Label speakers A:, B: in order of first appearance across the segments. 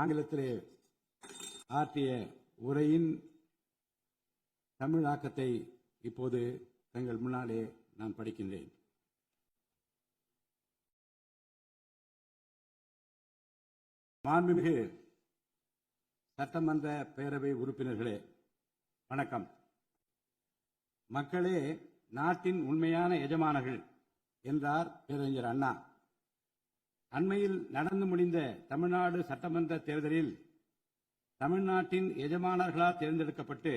A: ஆங்கிலத்திலே ஆற்றிய உரையின் தமிழாக்கத்தை இப்போது தங்கள் முன்னாலே நான் படிக்கின்றேன். மாண்புமிகு சட்டமன்ற பேரவை உறுப்பினர்களே, வணக்கம். மக்களே நாட்டின் உண்மையான எஜமானர்கள் என்றார் பேரறிஞர் அண்ணா. அண்மையில் நடந்து முடிந்த தமிழ்நாடு சட்டமன்ற தேர்தலில் தமிழ்நாட்டின் எஜமானர்களால் தேர்ந்தெடுக்கப்பட்டு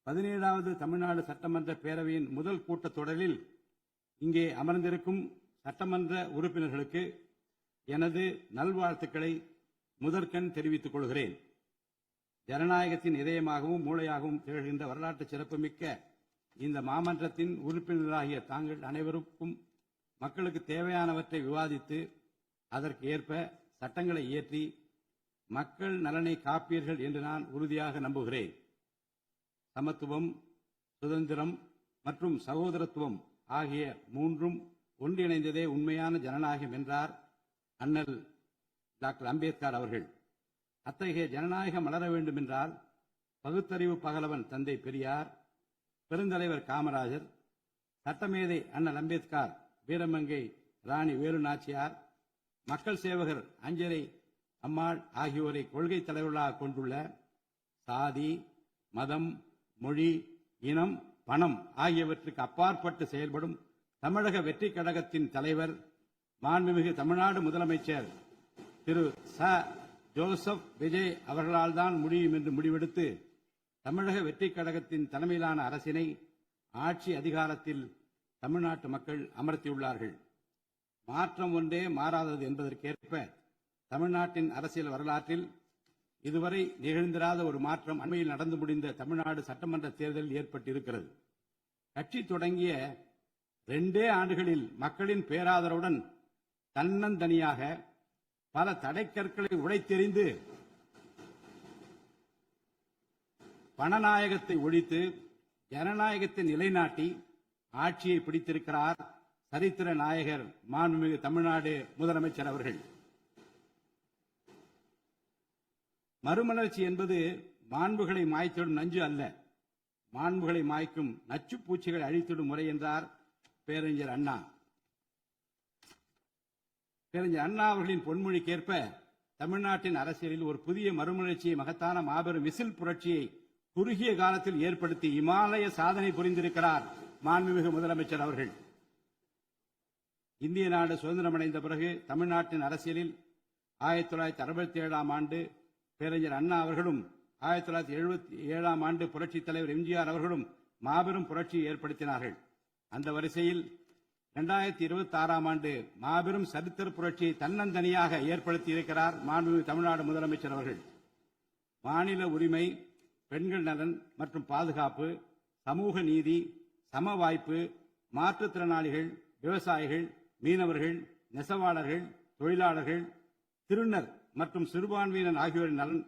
A: 17வது தமிழ்நாடு சட்டமன்ற பேரவையின் முதல் கூட்டத்தொடரில் இங்கே அமர்ந்திருக்கும் சட்டமன்ற உறுப்பினர்களுக்கு எனது நல்வாழ்த்துக்களை முதற்கண் தெரிவித்துக் கொள்கிறேன். ஜனநாயகத்தின் இதயமாகவும் மூளையாகவும் திகழ்கின்ற வரலாற்று சிறப்புமிக்க இந்த மாமன்றத்தின் உறுப்பினர்களாகிய தாங்கள் அனைவருக்கும் மக்களுக்கு தேவையானவற்றை விவாதித்து அதற்கு ஏற்ப சட்டங்களை இயற்றி மக்கள் நலனை காப்பீர்கள் என்று நான் உறுதியாக நம்புகிறேன். சமத்துவம், சுதந்திரம் மற்றும் சகோதரத்துவம் ஆகிய மூன்றும் ஒன்றிணைந்ததே உண்மையான ஜனநாயகம் என்றார் அண்ணல் டாக்டர் அம்பேத்கர் அவர்கள். அத்தகைய ஜனநாயகம் மலர வேண்டும் என்றால் பகுத்தறிவு பகலவன் தந்தை பெரியார், பெருந்தலைவர் காமராஜர், சட்டமேதை அண்ணல் அம்பேத்கர், வீரமங்கை ராணி வேலு நாச்சியார், மக்கள் சேவகர் அஞ்சரை அம்மாள் ஆகியோரை கொள்கை தலைவர்களாக கொண்டுள்ள சாதி, மதம், மொழி, இனம், பணம் ஆகியவற்றுக்கு அப்பாற்பட்டு செயல்படும் தமிழக வெற்றி கழகத்தின் தலைவர் மாண்புமிகு தமிழ்நாடு முதலமைச்சர் திரு ச. ஜோசப் விஜய் அவர்களால் தான் முடியும் என்று முடிவெடுத்து தமிழக வெற்றி கழகத்தின் தலைமையிலான அரசினை ஆட்சி அதிகாரத்தில் தமிழ்நாட்டு மக்கள் அமர்த்தியுள்ளார்கள். மாற்றம் ஒன்றே மாறாதது என்பதற்கேற்ப தமிழ்நாட்டின் அரசியல் வரலாற்றில் இதுவரை நிகழ்ந்திராத ஒரு மாற்றம் அண்மையில் நடந்து முடிந்த தமிழ்நாடு சட்டமன்ற தேர்தலில் ஏற்பட்டிருக்கிறது. கட்சி தொடங்கிய 2 ஆண்டுகளில் மக்களின் பேராதரவுடன் தன்னந்தனியாக பல தடைக்கற்களை உடைத்தெறிந்து பணநாயகத்தை ஒழித்து ஜனநாயகத்தை நிலைநாட்டி ஆட்சியை பிடித்திருக்கிறார் சரித்திர நாயகர் மாண்புமிகு தமிழ்நாடு முதலமைச்சர் அவர்கள். மறுமலர்ச்சி என்பது மாண்புகளை மாய்த்திடும் நஞ்சு அல்ல, மாண்புகளை மாய்க்கும் நச்சு பூச்சிகளை அழித்திடும் முறை என்றார் பேரறிஞர் அண்ணா. பேரறிஞர் அண்ணா அவர்களின் பொன்மொழிக்கேற்ப தமிழ்நாட்டின் அரசியலில் ஒரு புதிய மறுமலர்ச்சியை, மகத்தான மாபெரும் விசில் புரட்சியை குறுகிய காலத்தில் ஏற்படுத்தி இமாலய சாதனை புரிந்திருக்கிறார் மாண்புமிகு முதலமைச்சர் அவர்கள். இந்திய நாடு சுதந்திரமடைந்த பிறகு தமிழ்நாட்டின் அரசியலில் 1967ஆம் ஆண்டு பேரறிஞர் அண்ணா அவர்களும் 1977ஆம் ஆண்டு புரட்சித் தலைவர் எம்ஜிஆர் அவர்களும் மாபெரும் புரட்சியை ஏற்படுத்தினார்கள். அந்த வரிசையில் 2026ஆம் ஆண்டு மாபெரும் சரித்திர புரட்சியை தன்னந்தனியாக ஏற்படுத்தியிருக்கிறார் மாண்புமிகு தமிழ்நாடு முதலமைச்சர் அவர்கள். மாநில உரிமை, பெண்கள் நலன் மற்றும் பாதுகாப்பு, சமூக நீதி, சம வாய்ப்பு, மாற்றுத்திறனாளிகள், விவசாயிகள், மீனவர்கள், நெசவாளர்கள், தொழிலாளர்கள், திருநர் மற்றும் சிறுபான்மையினர் ஆகியோரின் நலன்,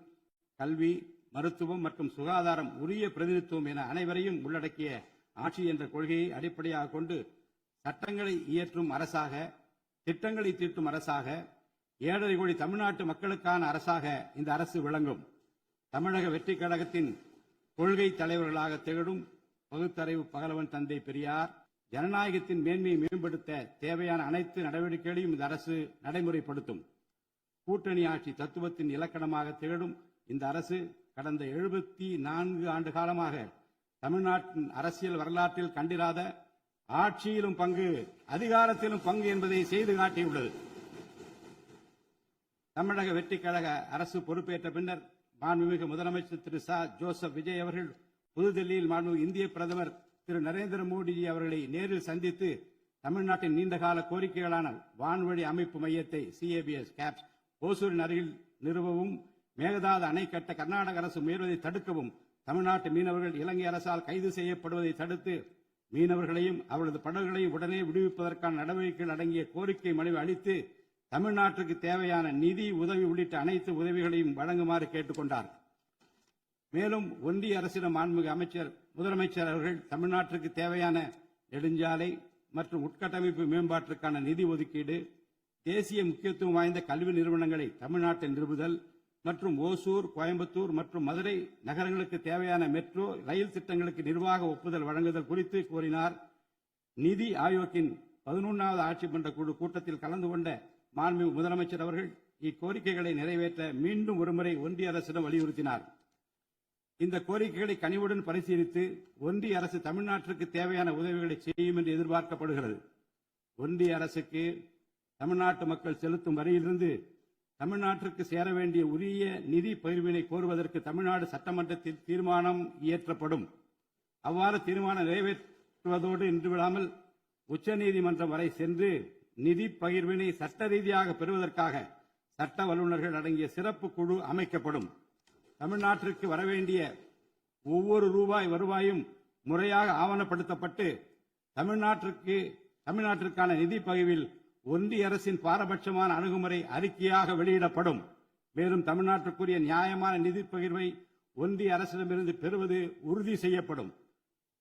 A: கல்வி, மருத்துவம் மற்றும் சுகாதாரம், உரிய பிரதிநிதித்துவம் என அனைவரையும் உள்ளடக்கிய ஆட்சி என்ற கொள்கையை அடிப்படையாக கொண்டு சட்டங்களை இயற்றும் அரசாக, திட்டங்களை தீட்டும் அரசாக, 7.5 கோடி தமிழ்நாட்டு மக்களுக்கான அரசாக இந்த அரசு விளங்கும். தமிழக வெற்றி கழகத்தின் கொள்கை தலைவர்களாக திகழும் பகுத்தறிவு பகலவன் தந்தை பெரியார், ஜனநாயகத்தின் மேன்மையை மேம்படுத்த தேவையான அனைத்து நடவடிக்கைகளையும் இந்த அரசு நடைமுறைப்படுத்தும். கூட்டணி ஆட்சி தத்துவத்தின் இலக்கணமாக திகழும் இந்த அரசு கடந்த 74 ஆண்டு காலமாக தமிழ்நாட்டின் அரசியல் வரலாற்றில் கண்டிராத ஆட்சியிலும் பங்கு, அதிகாரத்திலும் பங்கு என்பதை செய்து காட்டியுள்ளது. தமிழக வெற்றி கழக அரசு பொறுப்பேற்ற பின்னர் மாண்புமிகு முதலமைச்சர் திரு ச. ஜோசப் விஜய் அவர்கள் புதுதில்லியில் மாண்புமிகு இந்திய பிரதமர் திரு நரேந்திர மோடி அவர்களை நேரில் சந்தித்து தமிழ்நாட்டின் நீண்டகால கோரிக்கைகளான வான்வழி அமைப்பு மையத்தை CABS கேப்ஸ் ஓசூரின் அருகில் நிறுவவும், மேகதாது அணை கட்ட கர்நாடக அரசு முயல்வதை தடுக்கவும், தமிழ்நாட்டு மீனவர்கள் இலங்கை அரசால் கைது செய்யப்படுவதை தடுத்து மீனவர்களையும் அவரது படகுகளையும் உடனே விடுவிப்பதற்கான நடவடிக்கைகள் அடங்கிய கோரிக்கை மனுவை அளித்து தமிழ்நாட்டுக்கு தேவையான நிதி உதவி உள்ளிட்ட அனைத்து உதவிகளையும் வழங்குமாறு கேட்டுக் கொண்டார். மேலும் ஒன்றிய அரசிடம் மாண்புமிகு முதலமைச்சர் அவர்கள் தமிழ்நாட்டிற்கு தேவையான நெடுஞ்சாலை மற்றும் உட்கட்டமைப்பு மேம்பாட்டிற்கான நிதி ஒதுக்கீடு, தேசிய முக்கியத்துவம் வாய்ந்த கல்வி நிறுவனங்களை தமிழ்நாட்டில் நிறுவுதல், மற்றும் ஓசூர், கோயம்புத்தூர் மற்றும் மதுரை நகரங்களுக்கு தேவையான மெட்ரோ ரயில் திட்டங்களுக்கு நிர்வாக ஒப்புதல் வழங்குதல் குறித்து கோரினார். நிதி ஆயோக்கின் 11வது ஆட்சி மன்ற குழு கூட்டத்தில் கலந்து கொண்ட மாண்புமிகு முதலமைச்சர் அவர்கள் இக்கோரிக்கைகளை நிறைவேற்ற மீண்டும் ஒருமுறை ஒன்றிய அரசிடம் வலியுறுத்தினார். இந்த கோரிக்கைகளை கனிவுடன் பரிசீலித்து ஒன்றிய அரசு தமிழ்நாட்டிற்கு தேவையான உதவிகளை செய்யும் என்று எதிர்பார்க்கப்படுகிறது. ஒன்றிய அரசுக்கு தமிழ்நாட்டு மக்கள் செலுத்தும் வரியிலிருந்து தமிழ்நாட்டிற்கு சேர வேண்டிய உரிய நிதி பகிர்வினை கோருவதற்கு தமிழ்நாடு சட்டமன்றத்தில் தீர்மானம் இயற்றப்படும். அவ்வாறு தீர்மானம் நிறைவேற்றுவதோடு நின்றுவிடாமல் உச்சநீதிமன்றம் வரை சென்று நிதி பகிர்வினை சட்ட ரீதியாக பெறுவதற்காக சட்ட வல்லுநர்கள் அடங்கிய சிறப்பு குழு அமைக்கப்படும். தமிழ்நாட்டிற்கு வரவேண்டிய ஒவ்வொரு ரூபாய் வருவாயும் முறையாக ஆவணப்படுத்தப்பட்டு தமிழ்நாட்டிற்கான நிதி பகிர்வில் ஒன்றிய அரசின் பாரபட்சமான அணுகுமுறை அறிக்கையாக வெளியிடப்படும். மேலும் தமிழ்நாட்டிற்குரிய நியாயமான நிதி பகிர்வை ஒன்றிய அரசிடமிருந்து பெறுவது உறுதி செய்யப்படும்.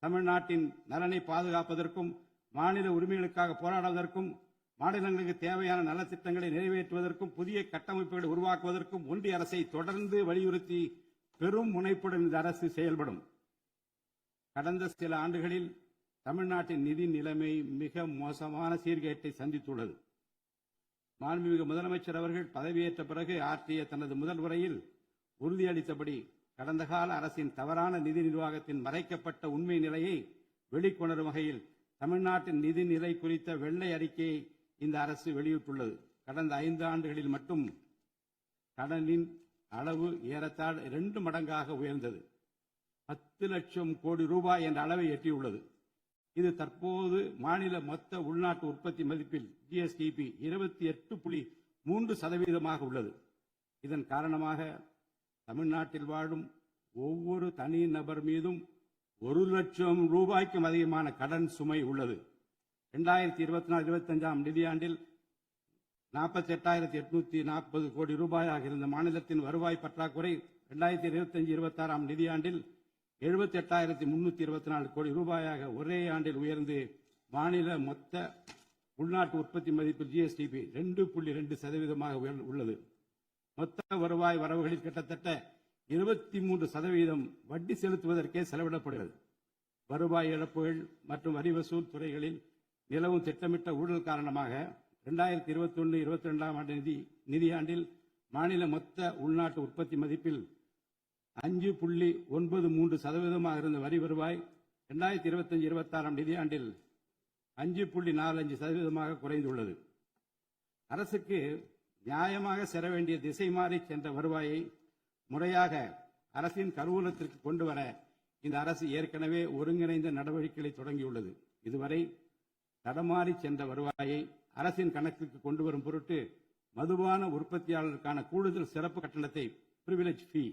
A: தமிழ்நாட்டின் நலனை பாதுகாப்பதற்கும் மாநில உரிமைகளுக்காக போராடுவதற்கும் மாநிலங்களுக்கு தேவையான நலத்திட்டங்களை நிறைவேற்றுவதற்கும் புதிய கட்டமைப்புகளை உருவாக்குவதற்கும் ஒன்றிய அரசை தொடர்ந்து வலியுறுத்தி பெரும் முனைப்புடன் இந்த அரசு செயல்படும். கடந்த சில ஆண்டுகளில் தமிழ்நாட்டின் நிதி நிலைமை மிக மோசமான சீர்கேட்டை சந்தித்துள்ளது. மாண்புமிகு முதலமைச்சர் அவர்கள் பதவியேற்ற பிறகு ஆற்றிய தனது முதல் உரையில் உறுதியளித்தபடி கடந்த கால அரசின் தவறான நிதி நிர்வாகத்தின் மறைக்கப்பட்ட உண்மை நிலையை வெளிக்கொணரும் வகையில் தமிழ்நாட்டின் நிதி நிலை குறித்த வெள்ளை அறிக்கையை இந்த அரசு வெளியிட்டுள்ளது. கடந்த 5 ஆண்டுகளில் மட்டும் கடனின் அளவு ஏறத்தாழ 2 மடங்காக உயர்ந்தது. 10 லட்சம் கோடி ரூபாய் என்ற அளவை எட்டியுள்ளது. இது தற்போது மாநில மொத்த உள்நாட்டு உற்பத்தி மதிப்பில் ஜிஎஸ்டிபி 28.3% உள்ளது. இதன் காரணமாக தமிழ்நாட்டில் வாழும் ஒவ்வொரு தனி நபர் மீதும் 1 லட்சம் ரூபாய்க்கும் அதிகமான கடன் சுமை உள்ளது. 2024-25 நிதியாண்டில் 48,840 கோடி ரூபாயாக இருந்த மாநிலத்தின் வருவாய் பற்றாக்குறை 2025-26 நிதியாண்டில் 78,324 கோடி ரூபாயாக ஒரே ஆண்டில் உயர்ந்து மாநில மொத்த உள்நாட்டு உற்பத்தி மதிப்பில் ஜிஎஸ்டிபி 2.2% உள்ளது. மொத்த வருவாய் வரவுகளில் கிட்டத்தட்ட 23% வட்டி செலுத்துவதற்கே செலவிடப்படுகிறது. வருவாய் இழப்புகள் மற்றும் வரி வசூல் துறைகளில் நிலவும் திட்டமிட்ட ஊழல் காரணமாக 2021-22 நிதியாண்டில் மாநில மொத்த உள்நாட்டு உற்பத்தி மதிப்பில் 5.93% இருந்த வரி வருவாய் 2025-26 நிதியாண்டில் 5.45% குறைந்துள்ளது. அரசுக்கு நியாயமாக செல்ல வேண்டிய திசை மாறி சென்ற வருவாயை முறையாக அரசின் கருவூலத்திற்கு கொண்டு வர இந்த அரசு ஏற்கனவே ஒருங்கிணைந்த நடவடிக்கைகளை தொடங்கியுள்ளது. இதுவரை தடமாறி சென்ற வருவாயை அரசின் கணக்கிற்கு கொண்டு வரும் பொருட்டு மதுபான உற்பத்தியாளருக்கான கூடுதல் சிறப்பு கட்டணத்தை பிரிவிலேஜ் ஃபீ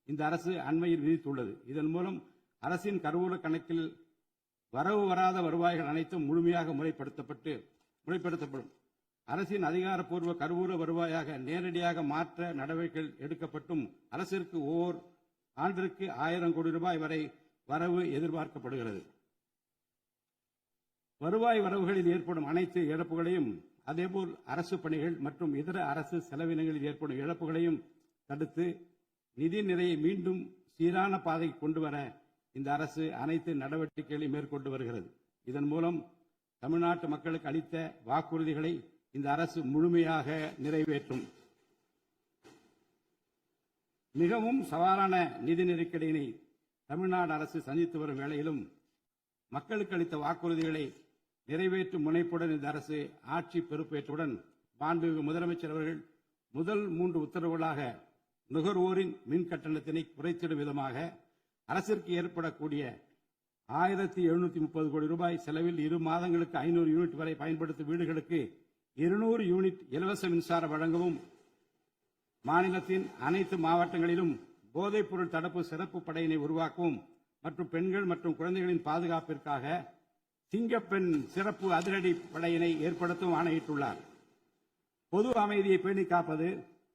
A: இந்த அரசு அண்மையில் விதித்துள்ளது. இதன் மூலம் அரசின் கருவூல கணக்கில் வரவு வராத வருவாய்கள் அனைத்தும் முழுமையாக முறைப்படுத்தப்படும். அரசின் அதிகாரப்பூர்வ கருவூல வருவாயாக நேரடியாக மாற்ற நடவடிக்கைகள் எடுக்கப்பட்டும் அரசிற்கு ஓர் ஆண்டிற்கு 1000 கோடி ரூபாய் வரை வரவு எதிர்பார்க்கப்படுகிறது. வருவாய் வரவுகளில் ஏற்படும் அனைத்து இழப்புகளையும் அதேபோல் அரசு பணிகள் மற்றும் இதர அரசு செலவினங்களில் ஏற்படும் இழப்புகளையும் தடுத்து நிதி நிலையை மீண்டும் சீரான பாதைக்கு கொண்டு வர இந்த அரசு அனைத்து நடவடிக்கைகளையும் மேற்கொண்டு வருகிறது. இதன் மூலம் தமிழ்நாட்டு மக்களுக்கு அளித்த வாக்குறுதிகளை இந்த அரசு முழுமையாக நிறைவேற்றும். மிகவும் சவாலான நிதி நெருக்கடியினை தமிழ்நாடு அரசு சந்தித்து வரும் வேளையிலும் மக்களுக்கு அளித்த வாக்குறுதிகளை நிறைவேற்றும் முனைப்புடன் இந்த அரசு ஆட்சி பொறுப்பேற்றவுடன் மாண்புமிகு முதலமைச்சர் அவர்கள் முதல் 3 உத்தரவுகளாக நுகர்வோரின் மின் கட்டணத்தினை குறைத்திடும் விதமாக அரசிற்கு ஏற்படக்கூடிய 1730 கோடி ரூபாய் செலவில் 2 மாதங்களுக்கு 500 யூனிட் வரை பயன்படுத்தும் வீடுகளுக்கு 200 யூனிட் இலவச மின்சாரம் வழங்கவும், மாநிலத்தின் அனைத்து மாவட்டங்களிலும் போதைப் பொருள் தடுப்பு சிறப்பு படையினை உருவாக்கவும் மற்றும் பெண்கள் மற்றும் குழந்தைகளின் பாதுகாப்பிற்காக சிங்கப்பெண் சிறப்பு அதிரடி படையினை ஏற்படுத்தவும் ஆணையிட்டுள்ளார். பொது அமைதியை பேணி காப்பது,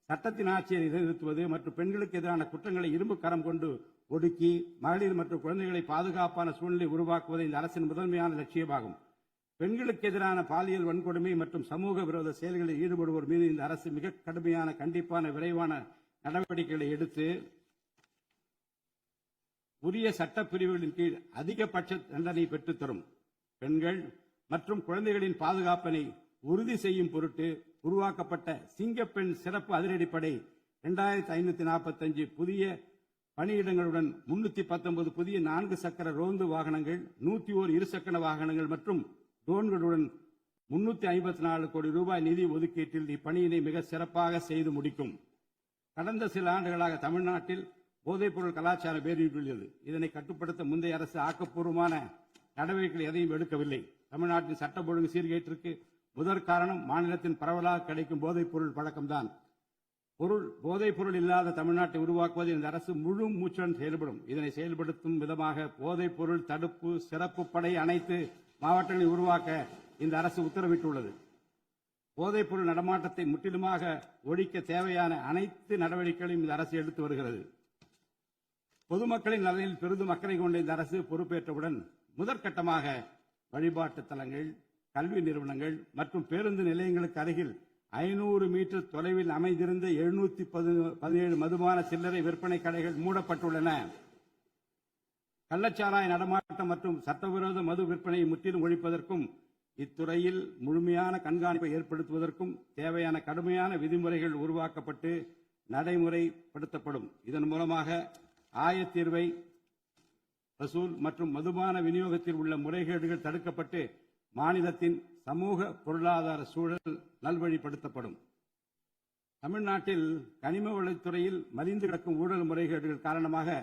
A: சட்டத்தின் ஆட்சியை நிலைநிறுத்துவது மற்றும் பெண்களுக்கு எதிரான குற்றங்களை இரும்பு கரம் கொண்டு ஒடுக்கி மகளிர் மற்றும் குழந்தைகளை பாதுகாப்பான சூழ்நிலை உருவாக்குவது இந்த அரசின் முதன்மையான லட்சியமாகும். பெண்களுக்கு எதிரான பாலியல் வன்கொடுமை மற்றும் சமூக விரோத செயல்களில் ஈடுபடுவோர் மீது இந்த அரசு மிக கடுமையான கண்டிப்பான விரைவான நடவடிக்கைகளை எடுத்து உரிய சட்டப்பிரிவுகளின் கீழ் அதிகபட்ச தண்டனை பெற்றுத்தரும். பெண்கள் மற்றும் குழந்தைகளின் பாதுகாப்பினை உறுதி செய்யும் பொருட்டு உருவாக்கப்பட்ட சிங்கப்பெண் சிறப்பு அதிரடிப்படை 2545 புதிய பணியிடங்களுடன் 319 புதிய 4 சக்கர ரோந்து வாகனங்கள், 101 இருசக்கர வாகனங்கள் மற்றும் ட்ரோன்களுடன் 354 கோடி ரூபாய் நிதி ஒதுக்கீட்டில் இப்பணியினை மிக சிறப்பாக செய்து முடிக்கும். கடந்த சில ஆண்டுகளாக தமிழ்நாட்டில் போதைப்பொருள் கலாச்சாரம் வேரூன்றியுள்ளது. இதனை கட்டுப்படுத்த முந்தைய அரசு ஆக்கப்பூர்வமான நடவடிக்கைகள் எதையும் எடுக்கவில்லை. தமிழ்நாட்டின் சட்டம் ஒழுங்கு சீர்கேட்டிற்கு முதற் காரணம் மாநிலத்தின் பரவலாக கிடைக்கும் போதைப்பொருள் பழக்கம்தான். போதைப்பொருள் இல்லாத தமிழ்நாட்டை உருவாக்குவது இந்த அரசு முழு மூச்சுடன் செயல்படும். இதனை செயல்படுத்தும் விதமாக போதைப்பொருள் தடுப்பு சிறப்பு படை அனைத்து மாவட்டங்களில் உருவாக்க இந்த அரசு உத்தரவிட்டுள்ளது. போதைப்பொருள் நடமாட்டத்தை முற்றிலுமாக ஒழிக்க தேவையான அனைத்து நடவடிக்கைகளையும் இந்த அரசு எடுத்து வருகிறது. பொதுமக்களின் நலனில் பெரிதும் அக்கறை கொண்ட இந்த அரசு பொறுப்பேற்றவுடன் முதற்கட்டமாக வழிபாட்டு தலங்கள், கல்வி நிறுவனங்கள் மற்றும் பேருந்து நிலையங்களுக்கு அருகில் 500 மீட்டர் தொலைவில் அமைந்திருந்த 717 மதுபான சில்லறை விற்பனை கடைகள் மூடப்பட்டுள்ளன. கள்ளச்சாராய நடமாட்டம் மற்றும் சட்டவிரோத மது விற்பனையை முற்றிலும் ஒழிப்பதற்கும் இத்துறையில் முழுமையான கண்காணிப்பை ஏற்படுத்துவதற்கும் தேவையான கடுமையான விதிமுறைகள் உருவாக்கப்பட்டு நடைமுறைப்படுத்தப்படும். இதன் மூலமாக ஆயத்தீர்வை வசூல் மற்றும் மதுபான விநியோகத்தில் உள்ள முறைகேடுகள் தடுக்கப்பட்டு மாநிலத்தின் சமூக பொருளாதார சூழல் நல்வழிப்படுத்தப்படும். தமிழ்நாட்டில் கனிம வளத்துறையில் மலிந்து கிடக்கும் ஊழல் முறைகேடுகள் காரணமாக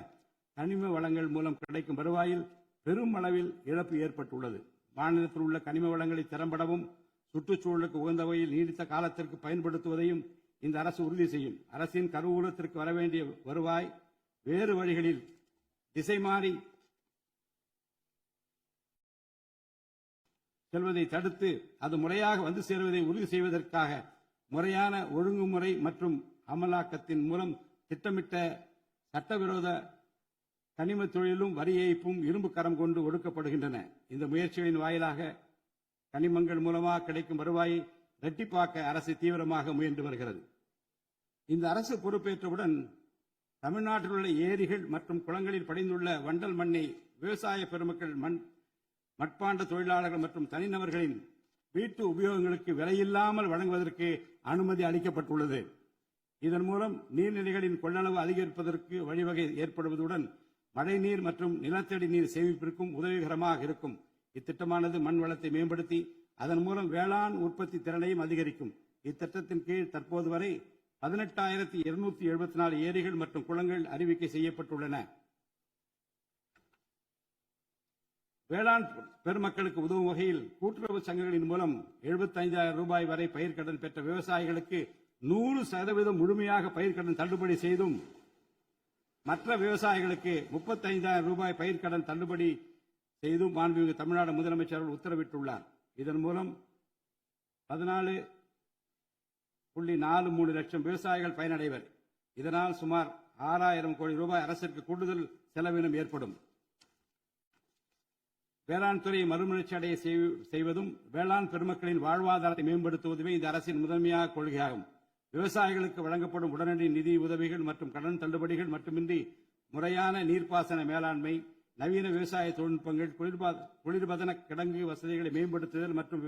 A: கனிம வளங்கள் மூலம் கிடைக்கும் வருவாயில் பெரும் அளவில் இழப்பு ஏற்பட்டுள்ளது. மாநிலத்தில் உள்ள கனிம வளங்களை திறம்படவும் சுற்றுச்சூழலுக்கு உகந்த வகையில் நீடித்த காலத்திற்கு பயன்படுத்துவதையும் இந்த அரசு உறுதி செய்யும். அரசின் கருவூலத்திற்கு வரவேண்டிய வருவாய் வேறு வழிகளில் திசை மாறி செல்வதை தடுத்து அது முறையாக வந்து சேருவதை உறுதி செய்வதற்காக முறையான ஒழுங்குமுறை மற்றும் அமலாக்கத்தின் மூலம் திட்டமிட்ட சட்டவிரோத கனிம தொழிலும் வரி ஏய்ப்பும் இரும்பு கரம் கொண்டு ஒடுக்கப்படுகின்றன. இந்த முயற்சிகளின் வாயிலாக கனிமங்கள் மூலமாக கிடைக்கும் வருவாயை இரட்டிப்பாக்க அரசு தீவிரமாக முயன்று வருகிறது. இந்த அரசு பொறுப்பேற்றவுடன் தமிழ்நாட்டில் உள்ள ஏரிகள் மற்றும் குளங்களில் படிந்துள்ள வண்டல் மண்ணை விவசாய பெருமக்கள், மட்பாண்ட தொழிலாளர்கள் மற்றும் தனிநபர்களின் வீட்டு உபயோகங்களுக்கு விலையில்லாமல் வழங்குவதற்கு அனுமதி அளிக்கப்பட்டுள்ளது. இதன் மூலம் நீர்நிலைகளின் கொள்ளளவு அதிகரிப்பதற்கு வழிவகை ஏற்படுவதுடன் மழைநீர் மற்றும் நிலத்தடி நீர் சேமிப்பிற்கும் உதவிகரமாக இருக்கும். இத்திட்டமானது மண் வளத்தை மேம்படுத்தி அதன் மூலம் வேளாண் உற்பத்தி திறனையும் அதிகரிக்கும். இத்திட்டத்தின் கீழ் தற்போது வரை 18,274 ஏரிகள் மற்றும் குளங்கள் அறிவிக்கை செய்யப்பட்டுள்ளன. வேளாண் பெருமக்களுக்கு உதவும் வகையில் கூட்டுறவு சங்கங்களின் மூலம் 75,000 ரூபாய் வரை பயிர்க்கடன் பெற்ற விவசாயிகளுக்கு 100% முழுமையாக பயிர்க்கடன் தள்ளுபடி செய்தும், மற்ற விவசாயிகளுக்கு 35,000 ரூபாய் பயிர்க்கடன் தள்ளுபடி செய்தும் மாண்புமிகு தமிழ்நாடு முதலமைச்சர் அவர்கள் உத்தரவிட்டுள்ளார். இதன் மூலம் 14.43 லட்சம் விவசாயிகள் பயனடைவர். இதனால் சுமார் 6,000 கோடி ரூபாய் அரசிற்கு கூடுதல் செலவினம் ஏற்படும். வேளாண் துறையை மறுமலர்ச்சி அடைய செய்வதும் வேளாண் பெருமக்களின் வாழ்வாதாரத்தை மேம்படுத்துவதுமே இந்த அரசின் முதன்மையான கொள்கையாகும். விவசாயிகளுக்கு வழங்கப்படும் உடனடி நிதி உதவிகள் மற்றும் கடன் தள்ளுபடிகள் மட்டுமின்றி முறையான நீர்ப்பாசன மேலாண்மை, நவீன விவசாய தொழில்நுட்பங்கள், குளிர்பதன கிடங்கு வசதிகளை மேம்படுத்துதல் மற்றும்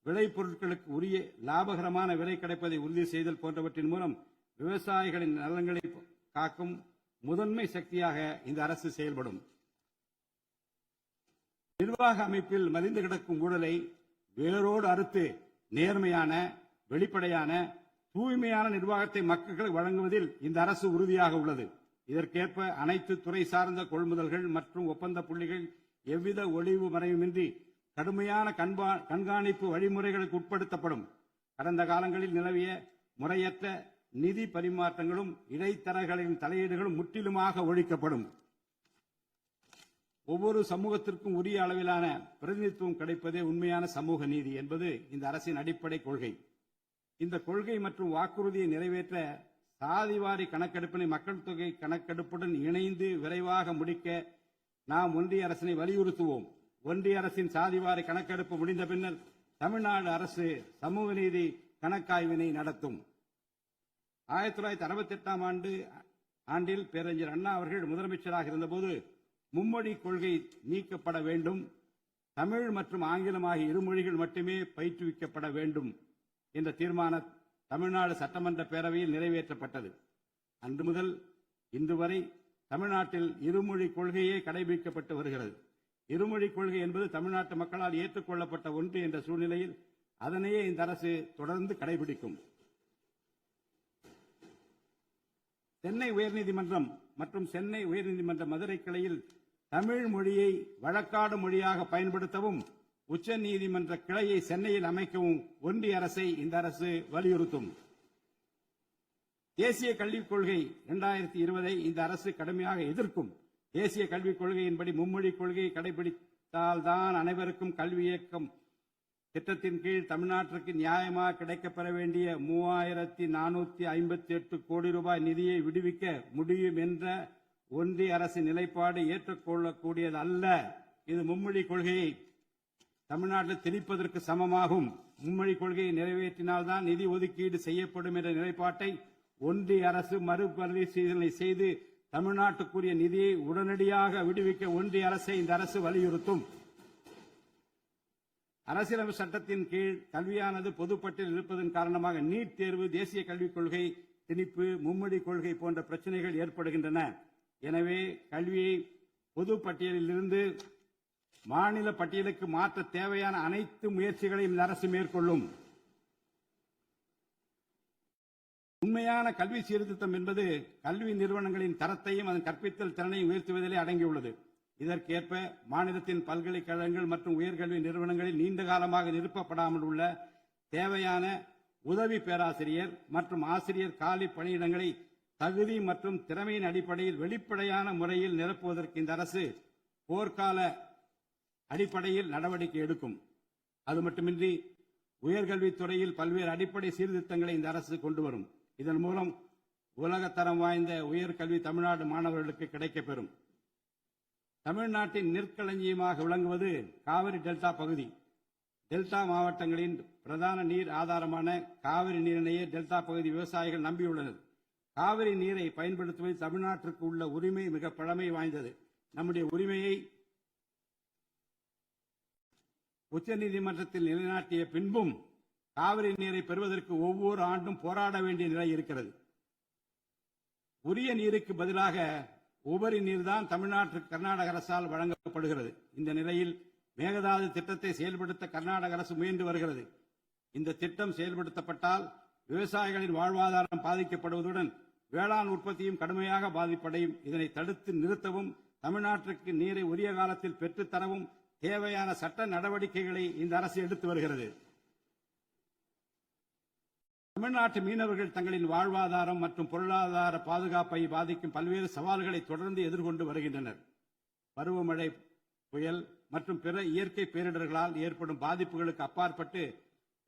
A: விளைபொருட்களுக்கு உரிய லாபகரமான விலை கிடைப்பதை உறுதி செய்தல் போன்றவற்றின் மூலம் விவசாயிகளின் நலன்களை காக்கும் முதன்மை சக்தியாக இந்த அரசு செயல்படும். நிர்வாக அமைப்பில் மலிந்து கிடக்கும் ஊழலை வேரோடு அறுத்து நேர்மையான, வெளிப்படையான, தூய்மையான நிர்வாகத்தை மக்களுக்கு வழங்குவதில் இந்த அரசு உறுதியாக உள்ளது. இதற்கேற்ப அனைத்து துறை சார்ந்த கொள்முதல்கள் மற்றும் ஒப்பந்த புள்ளிகள் எவ்வித ஒளிவு மறைவுமின்றி கடுமையான கண்காணிப்பு வழிமுறைகளுக்கு உட்படுத்தப்படும். கடந்த காலங்களில் நிலவிய முறையற்ற நிதி பரிமாற்றங்களும் இடைத்தரகர்களின் தலையீடுகளும் முற்றிலுமாக ஒழிக்கப்படும். ஒவ்வொரு சமூகத்திற்கும் உரிய அளவிலான பிரதிநிதித்துவம் கிடைப்பதே உண்மையான சமூக நீதி என்பது இந்த அரசின் அடிப்படை கொள்கை. இந்த கொள்கை மற்றும் வாக்குறுதியை நிறைவேற்ற சாதிவாரி கணக்கெடுப்பினை மக்கள் தொகை கணக்கெடுப்புடன் இணைந்து விரைவாக முடிக்க நாம் ஒன்றிய அரசினை வலியுறுத்துவோம். ஒன்றிய அரசின் சாதிவாரி கணக்கெடுப்பு முடிந்த பின்னர் தமிழ்நாடு அரசு சமூக நீதி கணக்காய்வினை நடத்தும். 1968 ஆண்டில் பேரறிஞர் அண்ணா அவர்கள் முதலமைச்சராக இருந்தபோது மும்மொழி கொள்கை நீக்கப்பட வேண்டும், தமிழ் மற்றும் ஆங்கிலம் ஆகிய இருமொழிகள் மட்டுமே பயிற்றுவிக்கப்பட வேண்டும் என்ற தீர்மானம் தமிழ்நாடு சட்டமன்ற பேரவையில் நிறைவேற்றப்பட்டது. அன்று முதல் இன்று வரை தமிழ்நாட்டில் இருமொழி கொள்கையே கடைபிடிக்கப்பட்டு வருகிறது. இருமொழி கொள்கை என்பது தமிழ்நாட்டு மக்களால் ஏற்றுக்கொள்ளப்பட்ட ஒன்று என்ற சூழ்நிலையில் அதனையே இந்த அரசு தொடர்ந்து கடைபிடிக்கும். சென்னை உயர்நீதிமன்றம் மற்றும் சென்னை உயர்நீதிமன்ற மதுரை கிளையில் தமிழ் மொழியை வழக்காடு மொழியாக பயன்படுத்தவும் உச்ச நீதிமன்ற கிளையை சென்னையில் அமைக்கவும் ஒன்றிய அரசை இந்த அரசு வலியுறுத்தும். தேசிய கல்விக் கொள்கை 2020 இந்த அரசு கடுமையாக எதிர்க்கும். தேசிய கல்விக் கொள்கையின்படி மும்மொழி கொள்கையை கடைபிடித்தால்தான் அனைவருக்கும் கல்வி இயக்கம் திட்டத்தின் கீழ் தமிழ்நாட்டிற்கு நியாயமாக கிடைக்கப்பெற வேண்டிய 3458 கோடி ரூபாய் நிதியை விடுவிக்க முடியும் என்ற ஒன்றிய அரசின் நிலைப்பாடு ஏற்றுக்கொள்ளக்கூடியது அல்ல. இது மும்மொழி கொள்கையை தமிழ்நாட்டில் திணிப்பதற்கு சமமாகும். மும்மொழி கொள்கையை நிறைவேற்றினால்தான் நிதி ஒதுக்கீடு செய்யப்படும் என்ற நிலைப்பாட்டை ஒன்றிய அரசு மறுபரிசீலனை செய்து தமிழ்நாட்டுக்குரிய நிதியை உடனடியாக விடுவிக்க ஒன்றிய அரசை இந்த அரசு வலியுறுத்தும். அரசியலமைப்பு சட்டத்தின் கீழ் கல்வியானது பொதுப்பட்டியல் இருப்பதன் காரணமாக நீட் தேர்வு, தேசிய கல்விக் கொள்கை திணிப்பு, மும்மொழி கொள்கை போன்ற பிரச்சனைகள் ஏற்படுகின்றன. எனவே கல்வியை பொது பட்டியலில் இருந்து மாநில பட்டியலுக்கு மாற்ற தேவையான அனைத்து முயற்சிகளையும் இந்த அரசு மேற்கொள்ளும். உண்மையான கல்வி சீர்திருத்தம் என்பது கல்வி நிறுவனங்களின் தரத்தையும் அதன் கற்பித்தல் திறனையும் உயர்த்துவதிலே அடங்கியுள்ளது. இதற்கேற்ப மாநிலத்தின் பல்கலைக்கழகங்கள் மற்றும் உயர்கல்வி நிறுவனங்களில் நீண்ட காலமாக நிரப்பப்படாமல் உள்ள தேவையான உதவி பேராசிரியர் மற்றும் ஆசிரியர் காலி பணியிடங்களை தகுதி மற்றும் திறமையின் அடிப்படையில் வெளிப்படையான முறையில் நிரப்புவதற்கு இந்த அரசு போர்க்கால அடிப்படையில் நடவடிக்கை எடுக்கும். அது மட்டுமின்றி உயர்கல்வித்துறையில் பல்வேறு அடிப்படை சீர்திருத்தங்களை இந்த அரசு கொண்டு வரும். இதன் மூலம் உலகத்தரம் வாய்ந்த உயர்கல்வி தமிழ்நாடு மாணவர்களுக்கு கிடைக்கப்பெறும். தமிழ்நாட்டின் நெற்களஞ்சியமாக விளங்குவது காவிரி டெல்டா பகுதி. டெல்டா மாவட்டங்களின் பிரதான நீர் ஆதாரமான காவிரி நீரினையே டெல்டா பகுதி விவசாயிகள் நம்பியுள்ளனர். காவிரி நீரை பயன்படுத்துவது தமிழ்நாட்டிற்கு உள்ள உரிமை மிக பழமை வாய்ந்தது. நம்முடைய உரிமையை உச்சநீதிமன்றத்தில் நிலைநாட்டிய பின்பும் காவிரி நீரை பெறுவதற்கு ஒவ்வொரு ஆண்டும் போராட வேண்டிய நிலை இருக்கிறது. உரிய நீருக்கு பதிலாக உபரி நீர்தான் தமிழ்நாட்டிற்கு கர்நாடக அரசால் வழங்கப்படுகிறது. இந்த நிலையில் மேகதாது திட்டத்தை செயல்படுத்த கர்நாடக அரசு முயன்று வருகிறது. இந்த திட்டம் செயல்படுத்தப்பட்டால் விவசாயிகளின் வாழ்வாதாரம் பாதிக்கப்படுவதுடன் வேளாண் உற்பத்தியும் கடுமையாக பாதிப்படையும். இதனை தடுத்து நிறுத்தவும் தமிழ்நாட்டிற்கு நீரை உரிய காலத்தில் பெற்றுத்தரவும் தேவையான சட்ட நடவடிக்கைகளை இந்த அரசு எடுத்து வருகிறது. தமிழ்நாட்டு மீனவர்கள் தங்களின் வாழ்வாதாரம் மற்றும் பொருளாதார பாதுகாப்பை பாதிக்கும் பல்வேறு சவால்களை தொடர்ந்து எதிர்கொண்டு வருகின்றனர். பருவமழை, புயல் மற்றும் பிற இயற்கை பேரிடர்களால் ஏற்படும் பாதிப்புகளுக்கு அப்பாற்பட்டு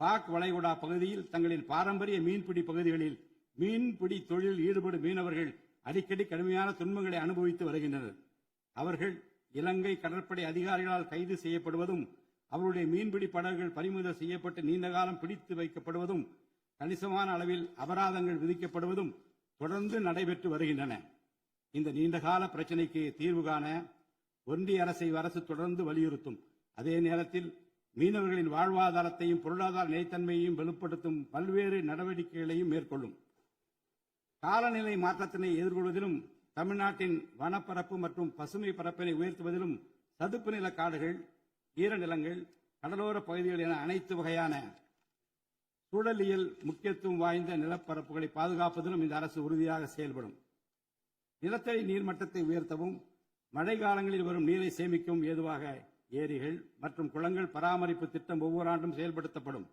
A: பாக் வளைகுடா பகுதியில் தங்களின் பாரம்பரிய மீன்பிடி பகுதிகளில் மீன்பிடி தொழிலில் ஈடுபடும் மீனவர்கள் அடிக்கடி கடுமையான துன்பங்களை அனுபவித்து வருகின்றனர். அவர்கள் இலங்கை கடற்படை அதிகாரிகளால் கைது செய்யப்படுவதும் அவருடைய மீன்பிடி படகுகள் பறிமுதல் செய்யப்பட்டு நீண்ட காலம் பிடித்து வைக்கப்படுவதும் கணிசமான அளவில் அபராதங்கள் விதிக்கப்படுவதும் தொடர்ந்து நடைபெற்று வருகின்றன. இந்த நீண்டகால பிரச்சினைக்கு தீர்வு காண ஒன்றிய அரசை அரசு தொடர்ந்து வலியுறுத்தும். அதே நேரத்தில் மீனவர்களின் வாழ்வாதாரத்தையும் பொருளாதார நிலைத்தன்மையையும் வலுப்படுத்தும் பல்வேறு நடவடிக்கைகளையும் மேற்கொள்ளும். காலநிலை மாற்றத்தினை எதிர்கொள்வதிலும் தமிழ்நாட்டின் வனப்பரப்பு மற்றும் பசுமை பரப்பினை உயர்த்துவதிலும் சதுப்பு நில காடுகள், ஈரநிலங்கள், கடலோர பகுதிகள் என அனைத்து வகையான சூழலியல் முக்கியத்துவம் வாய்ந்த நிலப்பரப்புகளை பாதுகாப்பதிலும் இந்த அரசு உறுதியாக செயல்படும். நிலத்தடி நீர்மட்டத்தை உயர்த்தவும் மழை காலங்களில் வரும் நீரை சேமிக்கவும் ஏதுவாக ஏரிகள் மற்றும் குளங்கள் பராமரிப்பு திட்டம் ஒவ்வொரு ஆண்டும் செயல்படுத்தப்படும்.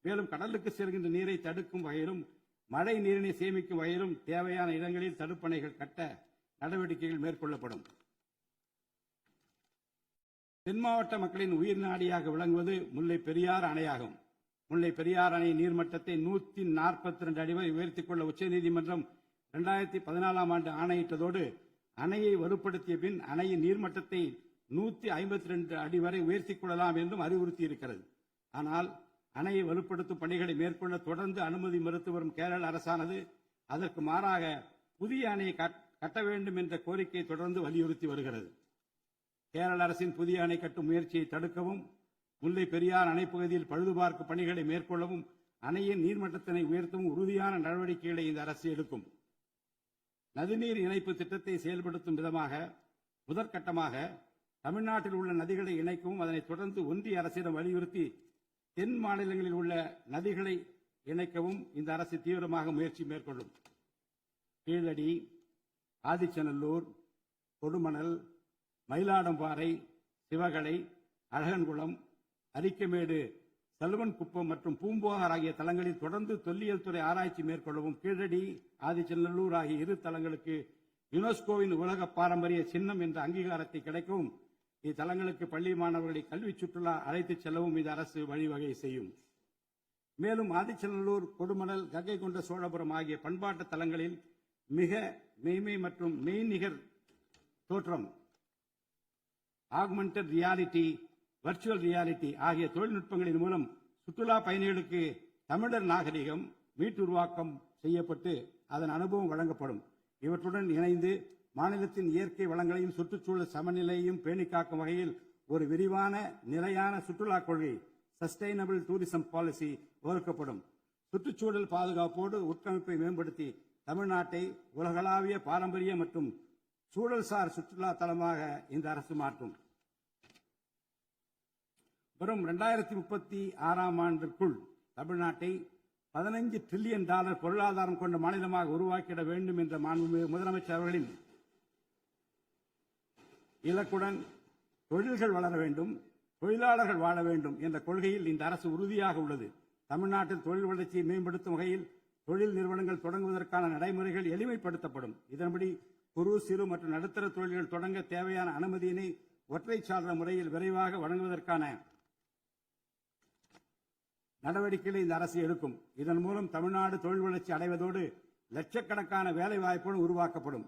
A: மேலும் கடலுக்கு செல்கின்ற நீரை தடுக்கும் வகையிலும் மழை நீரினை சேமிக்கும் வகையிலும் தேவையான இடங்களில் தடுப்பணைகள் கட்ட நடவடிக்கைகள் மேற்கொள்ளப்படும். தென் மாவட்ட மக்களின் உயிர் நாடியாக விளங்குவது முல்லை பெரியாறு அணையாகும். முல்லை பெரியாறு அணை நீர்மட்டத்தை 142 அடி வரை உயர்த்திக் கொள்ள உச்சநீதிமன்றம் 2014 ஆண்டு ஆணையிட்டதோடு அணையை வலுப்படுத்திய பின் அணையின் நீர்மட்டத்தை 152 அடி வரை உயர்த்திக் கொள்ளலாம் என்றும் அறிவுறுத்தியிருக்கிறது. ஆனால் அணையை வலுப்படுத்தும் பணிகளை மேற்கொள்ள தொடர்ந்து அனுமதி மறுத்து வரும் கேரள அரசானது அதற்கு மாறாக புதிய அணையை கட்ட வேண்டும் என்ற கோரிக்கையை தொடர்ந்து வலியுறுத்தி வருகிறது. கேரள அரசின் புதிய அணை கட்டும் முயற்சியை தடுக்கவும், முல்லை பெரியார் அணைப்பகுதியில் பழுதுபார்க்கும் பணிகளை மேற்கொள்ளவும், அணையின் நீர்மட்டத்தினை உயர்த்தவும் உறுதியான நடவடிக்கைகளை இந்த அரசு எடுக்கும். நதிநீர் இணைப்பு திட்டத்தை செயல்படுத்தும் விதமாக முதற்கட்டமாக தமிழ்நாட்டில் உள்ள நதிகளை இணைக்கவும், அதனைத் தொடர்ந்து ஒன்றிய அரசிடம் வலியுறுத்தி தென் மாநிலங்களில் உள்ள நதிகளை இணைக்கவும் இந்த அரசு தீவிரமாக முயற்சி மேற்கொள்ளும். கீழடி, ஆதிச்சநல்லூர், கொடுமணல், மயிலாடம்பாறை, சிவகலை, அழகன்குளம், அரிக்கமேடு, செல்வன்குப்பம் மற்றும் பூம்புகார் ஆகிய தலங்களில் தொடர்ந்து தொல்லியல் துறை ஆராய்ச்சி மேற்கொள்ளவும், கீழடி, ஆதிச்சநல்லூர் ஆகிய இரு தலங்களுக்கு யுனெஸ்கோவின் உலக பாரம்பரிய சின்னம் என்ற அங்கீகாரத்தை கிடைக்கவும், இத்தலங்களுக்கு பள்ளி மாணவர்களை கல்வி சுற்றுலா அழைத்துச் செல்லவும் இந்த அரசு வழிவகை செய்யும். மேலும் ஆதிச்சநல்லூர், கொடுமணல், கங்கை கொண்ட சோழபுரம் ஆகிய பண்பாட்டு தலங்களில் மிக மெய்மை மற்றும் மெய்நிகர் தோற்றம், ஆக்மெண்டட் ரியாலிட்டி, வர்ச்சுவல் ரியாலிட்டி ஆகிய தொழில்நுட்பங்களின் மூலம் சுற்றுலா பயணிகளுக்கு தமிழர் நாகரிகம் மீட்டுருவாக்கம் செய்யப்பட்டு அதன் அனுபவம் வழங்கப்படும். இவற்றுடன் இணைந்து மாநிலத்தின் இயற்கை வளங்களையும் சுற்றுச்சூழல் சமநிலையையும் பேணிக்காக்கும் வகையில் ஒரு விரிவான நிலையான சுற்றுலா கொள்கை, சஸ்டைனபிள் டூரிசம் பாலிசி வகுக்கப்படும். சுற்றுச்சூழல் பாதுகாப்போடு உட்கமைப்பை மேம்படுத்தி தமிழ்நாட்டை உலகளாவிய பாரம்பரிய மற்றும் சூழல்சார் சுற்றுலா தலமாக இந்த அரசு மாற்றும். வரும் 2036ஆம் ஆண்டிற்குள் தமிழ்நாட்டை $15 டிரில்லியன் பொருளாதாரம் கொண்ட மாநிலமாக உருவாக்கிட வேண்டும் என்ற முதலமைச்சர் அவர்களின் இலக்குடன் தொழில்கள் வளர வேண்டும், தொழிலாளர்கள் வாழ வேண்டும் என்ற கொள்கையில் இந்த அரசு உறுதியாக உள்ளது. தமிழ்நாட்டில் தொழில் வளர்ச்சியை மேம்படுத்தும் வகையில் தொழில் நிறுவனங்கள் தொடங்குவதற்கான நடைமுறைகள் எளிமைப்படுத்தப்படும். இதன்படி குறு, சிறு மற்றும் நடுத்தர தொழில்கள் தொடங்க தேவையான அனுமதியினை ஒற்றைச்சாளர முறையில் விரைவாக வழங்குவதற்கான நடவடிக்கைகளை இந்த அரசு எடுக்கும். இதன் மூலம் தமிழ்நாடு தொழில் வளர்ச்சி அடைவதோடு லட்சக்கணக்கான வேலை வாய்ப்புகள் உருவாக்கப்படும்.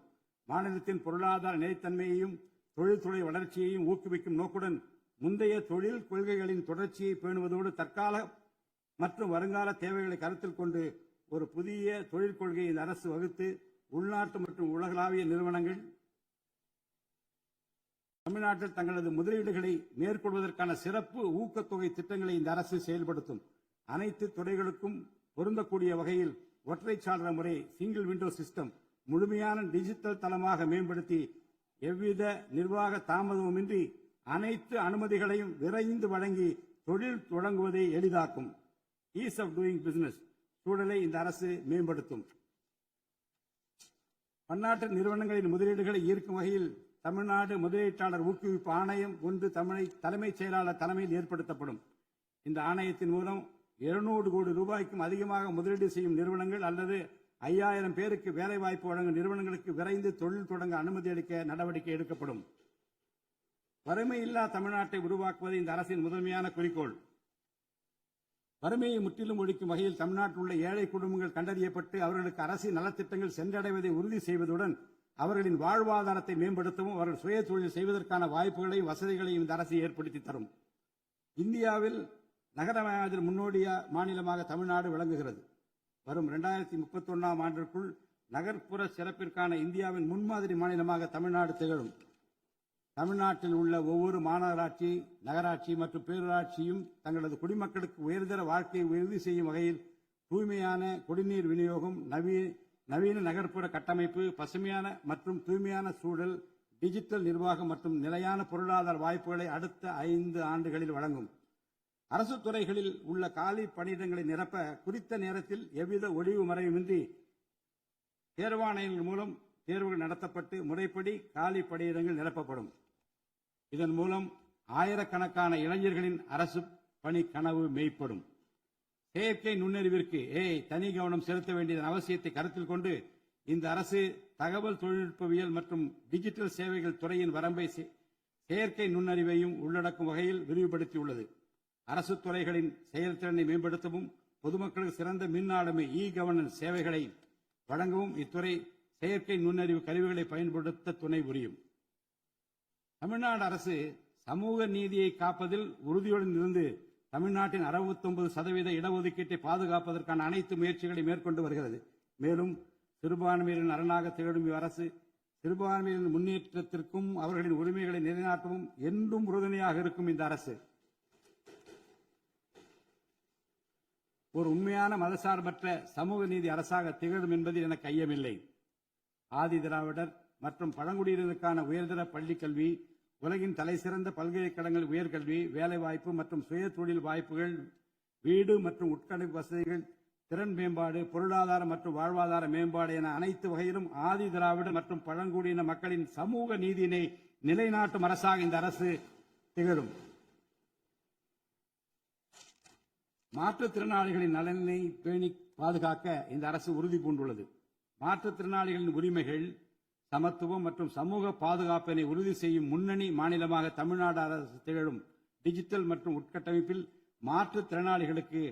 A: மாநிலத்தின் பொருளாதார நிலைத்தன்மையையும் தொழில்துறை வளர்ச்சியையும் ஊக்குவிக்கும் நோக்குடன் முந்தைய தொழில் கொள்கைகளின் தொடர்ச்சியை பேணுவதோடு தற்கால மற்றும் வருங்கால தேவைகளை கருத்தில் கொண்டு ஒரு புதிய தொழில் கொள்கையை இந்த அரசு வகுத்து உள்நாட்டு மற்றும் உலகளாவிய நிறுவனங்கள் தமிழ்நாட்டில் தங்களது முதலீடுகளை மேற்கொள்வதற்கான சிறப்பு ஊக்கத்தொகை திட்டங்களை இந்த அரசு செயல்படுத்தும். அனைத்து துறைகளுக்கும் பொருந்தக்கூடிய வகையில் ஒற்றைச்சாளர முறை, சிங்கிள் விண்டோ சிஸ்டம் முழுமையான டிஜிட்டல் தளமாக மேம்படுத்தி எவ்வித நிர்வாக தாமதமுமின்றி அனைத்து அனுமதிகளையும் விரைந்து வழங்கி தொழில் தொடங்குவதை எளிதாக்கும். ஈஸ் ஆஃப் டூயிங் பிசினஸ் சூழலை இந்த அரசு மேம்படுத்தும். பன்னாட்டு நிறுவனங்களின் முதலீடுகளை ஈர்க்கும் வகையில் தமிழ்நாடு முதலீட்டாளர் ஊக்குவிப்பு ஆணையம் ஒன்று தலைமைச் செயலாளர் தலைமையில் ஏற்படுத்தப்படும். இந்த ஆணையத்தின் மூலம் 200 கோடி ரூபாய்க்கும் அதிகமாக முதலீடு செய்யும் நிறுவனங்கள் அல்லது 5000 பேருக்கு வேலைவாய்ப்பு வழங்கும் நிறுவனங்களுக்கு விரைந்து தொழில் தொடங்க அனுமதி அளிக்க நடவடிக்கை எடுக்கப்படும். வறுமை இல்லா தமிழ்நாட்டை உருவாக்குவது இந்த அரசின் முதன்மையான குறிக்கோள். வறுமையை முற்றிலும் ஒழிக்கும் வகையில் தமிழ்நாட்டில் உள்ள ஏழை குடும்பங்கள் கண்டறியப்பட்டு அவர்களுக்கு அரசின் நலத்திட்டங்கள் சென்றடைவதை உறுதி செய்வதுடன் அவர்களின் வாழ்வாதாரத்தை மேம்படுத்தவும் அவர்கள் சுய தொழில் செய்வதற்கான வாய்ப்புகளையும் வசதிகளையும் இந்த அரசு ஏற்படுத்தி தரும். இந்தியாவில் நகரமயமாதல் முன்னோடிய மாநிலமாக தமிழ்நாடு விளங்குகிறது. வரும் 2031ஆம் ஆண்டிற்குள் நகர்ப்புற சிறப்பிற்கான இந்தியாவின் முன்மாதிரி மாநிலமாக தமிழ்நாடு திகழும். தமிழ்நாட்டில் உள்ள ஒவ்வொரு மாநகராட்சி, நகராட்சி மற்றும் பேரூராட்சியும் தங்களது குடிமக்களுக்கு உயர்தர வாழ்க்கையை உறுதி செய்யும் வகையில் தூய்மையான குடிநீர் விநியோகம், நவீன நகர்ப்புற கட்டமைப்பு, பசுமையான மற்றும் தூய்மையான சூழல், டிஜிட்டல் நிர்வாகம் மற்றும் நிலையான பொருளாதார வாய்ப்புகளை அடுத்த 5 ஆண்டுகளில் வழங்கும். அரசு துறைகளில் உள்ள காலி பணியிடங்களை நிரப்ப குறித்த நேரத்தில் எவ்வித ஒளிவு மறைவுமின்றி தேர்வாணையங்கள் மூலம் தேர்வுகள் நடத்தப்பட்டு முறைப்படி காலி பணியிடங்கள் நிரப்பப்படும். இதன் மூலம் ஆயிரக்கணக்கான இளைஞர்களின் அரசு பணி கனவு மெய்ப்படும். செயற்கை நுண்ணறிவிற்கு தனி கவனம் செலுத்த வேண்டியதன் அவசியத்தை கருத்தில் கொண்டு இந்த அரசு தகவல் தொழில்நுட்பவியல் மற்றும் டிஜிட்டல் சேவைகள் துறையின் வரம்பை செயற்கை நுண்ணறிவையும் உள்ளடக்கும் வகையில் விரிவுபடுத்தியுள்ளது. அரசு துறைகளின் செயல்திறனை மேம்படுத்தவும் பொதுமக்களுக்கு சிறந்த மின் ஆளுமை கவர்னன்ஸ் சேவைகளை வழங்கவும் இத்துறை செயற்கை நுண்ணறிவு கருவிகளை பயன்படுத்த துணை புரியும். தமிழ்நாடு அரசு சமூக நீதியை காப்பதில் உறுதியுடன் இருந்து தமிழ்நாட்டின் 69% இடஒதுக்கீட்டை பாதுகாப்பதற்கான அனைத்து முயற்சிகளை மேற்கொண்டு வருகிறது. மேலும் சிறுபான்மையினரின் அரணாக திகழும் இவ்வரசு சிறுபான்மையினரின் முன்னேற்றத்திற்கும் அவர்களின் உரிமைகளை நிலைநாட்டவும் என்றும் உறுதுணையாக இருக்கும் இந்த அரசு ஒரு உண்மையான மதசார்பற்ற சமூக நீதி அரசாக திகழும் என்பதில் எனக்கு ஐயமில்லை. ஆதி திராவிடர் மற்றும் பழங்குடியினருக்கான உயர்தர பள்ளிக் கல்வி, உலகின் தலைசிறந்த பல்கலைக்கழகங்கள் உயர்கல்வி, வேலைவாய்ப்பு மற்றும் சுய தொழில் வாய்ப்புகள், வீடு மற்றும் உட்கட்டமைப்பு வசதிகள், திறன் மேம்பாடு, பொருளாதார மற்றும் வாழ்வாதார மேம்பாடு என அனைத்து வகையிலும் ஆதி திராவிடர் மற்றும் பழங்குடியின மக்களின் சமூக நீதியினை நிலைநாட்டும் அரசாக இந்த அரசு திகழும். மாற்றுத்திறனாளிகளின் நலனை பேணி பாதுகாக்க இந்த அரசு உறுதி பூண்டுள்ளது. மாற்றுத்திறனாளிகளின் உரிமைகள், சமத்துவம் மற்றும் சமூக பாதுகாப்பினை உறுதி செய்யும் முன்னணி மாநிலமாக தமிழ்நாடு அரசு திகழும். டிஜிட்டல் மற்றும் உட்கட்டமைப்பில் மாற்றுத்திறனாளிகளுக்கு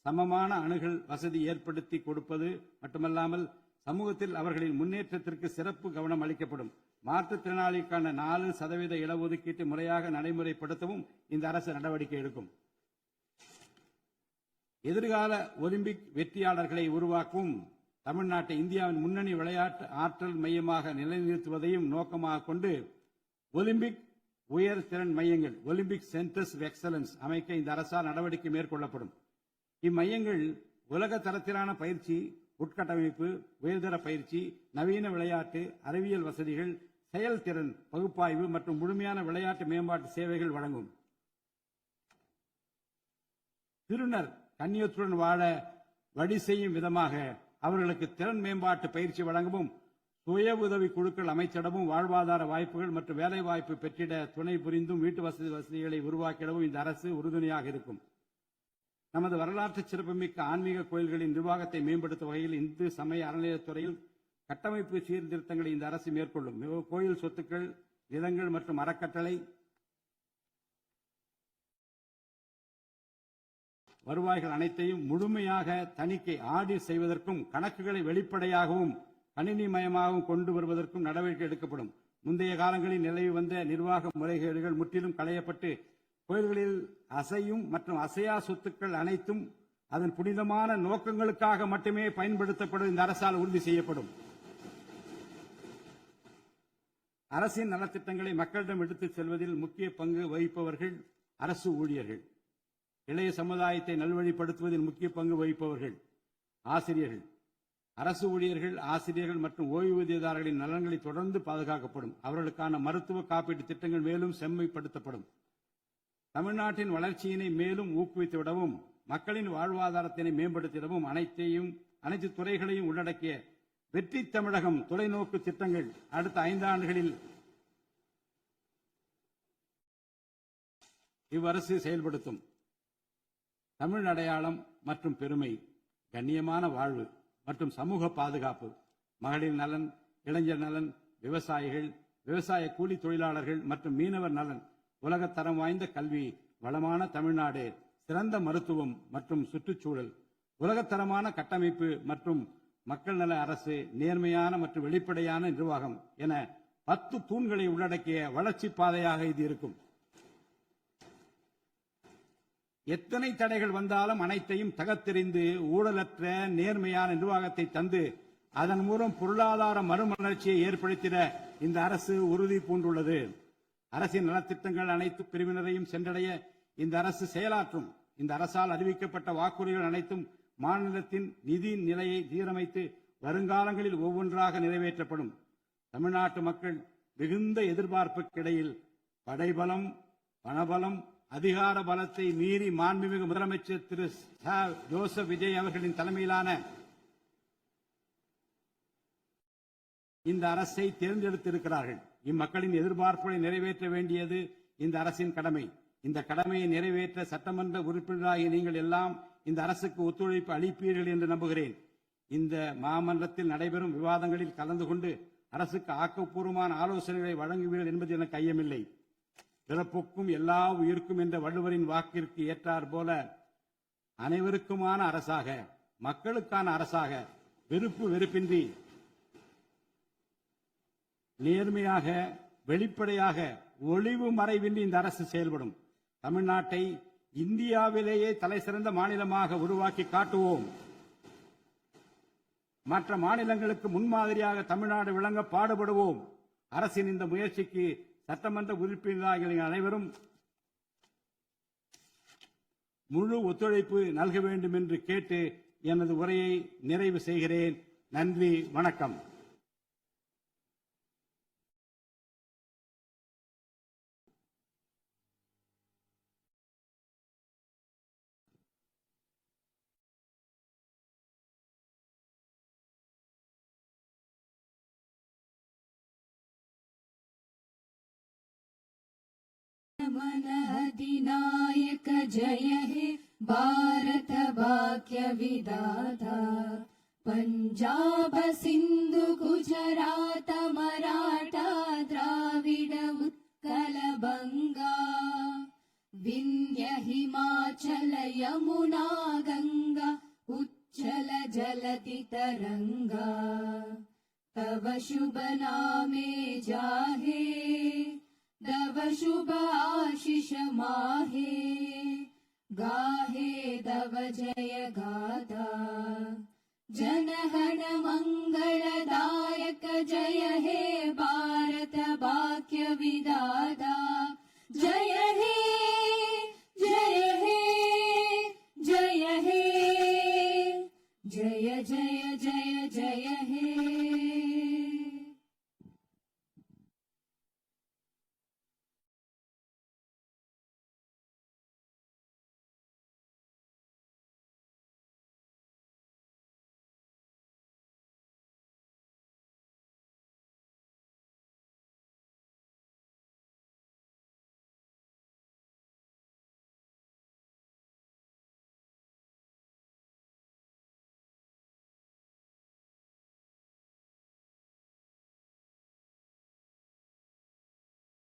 A: சமமான அணுகல் வசதி ஏற்படுத்தி கொடுப்பது மட்டுமல்லாமல் சமூகத்தில் அவர்களின் முன்னேற்றத்திற்கு சிறப்பு கவனம் அளிக்கப்படும். மாற்றுத்திறனாளிக்கான 4% இடஒதுக்கீட்டு முறையாக நடைமுறைப்படுத்தவும் இந்த அரசு நடவடிக்கை எடுக்கும். எதிர்கால ஒலிம்பிக் வெற்றியாளர்களை உருவாக்கவும் தமிழ்நாட்டை இந்தியாவின் முன்னணி விளையாட்டு ஆற்றல் மையமாக நிலைநிறுத்துவதையும் நோக்கமாக கொண்டு ஒலிம்பிக் உயர் திறன் மையங்கள் ஒலிம்பிக் சென்டர்ஸ் ஆஃப் எக்ஸலன்ஸ் அமைக்க இந்த அரசால் நடவடிக்கை மேற்கொள்ளப்படும். இம்மையங்கள் உலக தரத்திலான பயிற்சி, உட்கட்டமைப்பு, உயர்தர பயிற்சி, நவீன விளையாட்டு, அறிவியல் வசதிகள், செயல்திறன் பகுப்பாய்வு மற்றும் முழுமையான விளையாட்டு மேம்பாட்டு சேவைகள் வழங்கும். திருநர் கண்ணியத்துடன் வாழ வழி செய்யும் விதமாக அவர்களுக்கு திறன் மேம்பாட்டு பயிற்சி வழங்கவும், சுய உதவி குழுக்கள் அமைச்சிடவும், வாழ்வாதார வாய்ப்புகள் மற்றும் வேலைவாய்ப்பு பெற்றிட துணை புரிந்தும் வீட்டு வசதிகளை உருவாக்கிடவும் இந்த அரசு உறுதுணையாக இருக்கும். நமது வரலாற்று சிறப்புமிக்க ஆன்மீக கோயில்களின் நிர்வாகத்தை மேம்படுத்தும் வகையில் இந்து சமய அறநிலையத்துறையில் கட்டமைப்பு சீர்திருத்தங்களை இந்த அரசு மேற்கொள்ளும். கோயில் சொத்துக்கள், நிலங்கள் மற்றும் அறக்கட்டளை வருவாய்கள் அனைத்தையும் முழுமையாக தணிக்கை ஆடிட் செய்வதற்கும் கணக்குகளை வெளிப்படையாகவும் கணினிமயமாகவும் கொண்டு வருவதற்கும் நடவடிக்கை எடுக்கப்படும். முந்தைய காலங்களில் நிலவி வந்த நிர்வாக முறைகேடுகள் முற்றிலும் களையப்பட்டு கோயில்களில் அசையும் மற்றும் அசையா சொத்துக்கள் அனைத்தும் அதன் புனிதமான நோக்கங்களுக்காக மட்டுமே பயன்படுத்தப்படும் இந்த அரசால் உறுதி செய்யப்படும். அரசின் நலத்திட்டங்களை மக்களிடம் எடுத்துச் செல்வதில் முக்கிய பங்கு வகிப்பவர்கள் அரசு ஊழியர்கள். இளைய சமுதாயத்தை நல்வழிப்படுத்துவதில் முக்கிய பங்கு வகிப்பவர்கள் ஆசிரியர்கள். அரசு ஊழியர்கள், ஆசிரியர்கள் மற்றும் ஓய்வூதியதாரர்களின் நலன்களை தொடர்ந்து பாதுகாக்கப்படும். அவர்களுக்கான மருத்துவ காப்பீட்டு திட்டங்கள் மேலும் செம்மைப்படுத்தப்படும். தமிழ்நாட்டின் வளர்ச்சியினை மேலும் ஊக்குவித்துவிடவும், மக்களின் வாழ்வாதாரத்தினை மேம்படுத்திடவும் அனைத்து துறைகளையும் உள்ளடக்கிய வெற்றி தமிழகம் தொலைநோக்கு திட்டங்கள் அடுத்த 5 ஆண்டுகளில் இவ்வரசு செயல்படுத்தும். தமிழ் அடையாளம் மற்றும் பெருமை, கண்ணியமான வாழ்வு மற்றும் சமூக பாதுகாப்பு, மகளிர் நலன், இளைஞர் நலன், விவசாயிகள், விவசாய கூலி தொழிலாளர்கள் மற்றும் மீனவர் நலன், உலகத்தரம் வாய்ந்த கல்வி, வளமான தமிழ்நாடு, சிறந்த மருத்துவம் மற்றும் சுற்றுச்சூழல், உலகத்தரமான கட்டமைப்பு மற்றும் மக்கள் நல அரசு, நேர்மையான மற்றும் வெளிப்படையான நிர்வாகம் என 10 தூண்களை உள்ளடக்கிய வளர்ச்சி பாதையாக இது இருக்கும். எத்தனை தடைகள் வந்தாலும் அனைத்தையும் தகர்த்தெறிந்து ஊழலற்ற நேர்மையான நிர்வாகத்தை தந்து அதன் மூலம் பொருளாதார மறுமலர்ச்சியை ஏற்படுத்திட இந்த அரசு உறுதி பூண்டுள்ளது. அரசின் நலத்திட்டங்கள் அனைத்து பிரிவினரையும் சென்றடைய இந்த அரசு செயலாற்றும். இந்த அரசால் அறிவிக்கப்பட்ட வாக்குறுதிகள் அனைத்தும் மாநிலத்தின் நிதி நிலையை சீரமைத்து வருங்காலங்களில் ஒவ்வொன்றாக நிறைவேற்றப்படும். தமிழ்நாட்டு மக்கள் மிகுந்த எதிர்பார்ப்புக்கிடையில் படைபலம், பணபலம், அதிகார பலத்தை மீறி மாண்புமிகு முதலமைச்சர் திரு ஜோசப் விஜய் அவர்களின் தலைமையிலான இந்த அரசை தேர்ந்தெடுத்திருக்கிறார்கள். இம்மக்களின் எதிர்பார்ப்புகளை நிறைவேற்ற வேண்டியது இந்த அரசின் கடமை. இந்த கடமையை நிறைவேற்ற சட்டமன்ற உறுப்பினராகிய நீங்கள் எல்லாம் இந்த அரசுக்கு ஒத்துழைப்பு அளிப்பீர்கள் என்று நம்புகிறேன். இந்த மாமன்றத்தில் நடைபெறும் விவாதங்களில் கலந்து கொண்டு அரசுக்கு ஆக்கப்பூர்வமான ஆலோசனைகளை வழங்குவீர்கள் என்பது எனக்கு ஐயமில்லை. பிறப்புக்கும் எல்லா உயிர்க்கும் என்ற வள்ளுவரின் வாக்கிற்கு ஏற்றார் போல அனைவருக்குமான அரசாக, மக்களுக்கான அரசாக, வெறுப்பின்றி நேர்மையாக, வெளிப்படையாக, ஒளிவு மறைவின்றி இந்த அரசு செயல்படும். தமிழ்நாட்டை இந்தியாவிலேயே தலைசிறந்த மாநிலமாக உருவாக்கி காட்டுவோம். மற்ற மாநிலங்களுக்கு முன்மாதிரியாக தமிழ்நாடு விளங்க பாடுபடுவோம். அரசின் இந்த முயற்சிக்கு சட்டமன்ற உறுப்பினர்கள் அனைவரும் முழு ஒத்துழைப்பு நல்க வேண்டும் என்று கேட்டு எனது உரையை நிறைவு செய்கிறேன். நன்றி, வணக்கம்.
B: मन अधिनायक जय हे भारत वाक्य विधाता पंजाब सिंधु गुजरात मराठा द्राविड उत्कल बंगा विंध्य हिमाचल यमुना गंगा उच्चल जलति तरंगा तव शुभ नामे जाहे तव शुभ आशीष माहे गाहे तव जय गाथा जनगण मंगलदायक जय हे भारत वाक्य विधाता जय हे जय हे जय हे जय जय जय जय हे।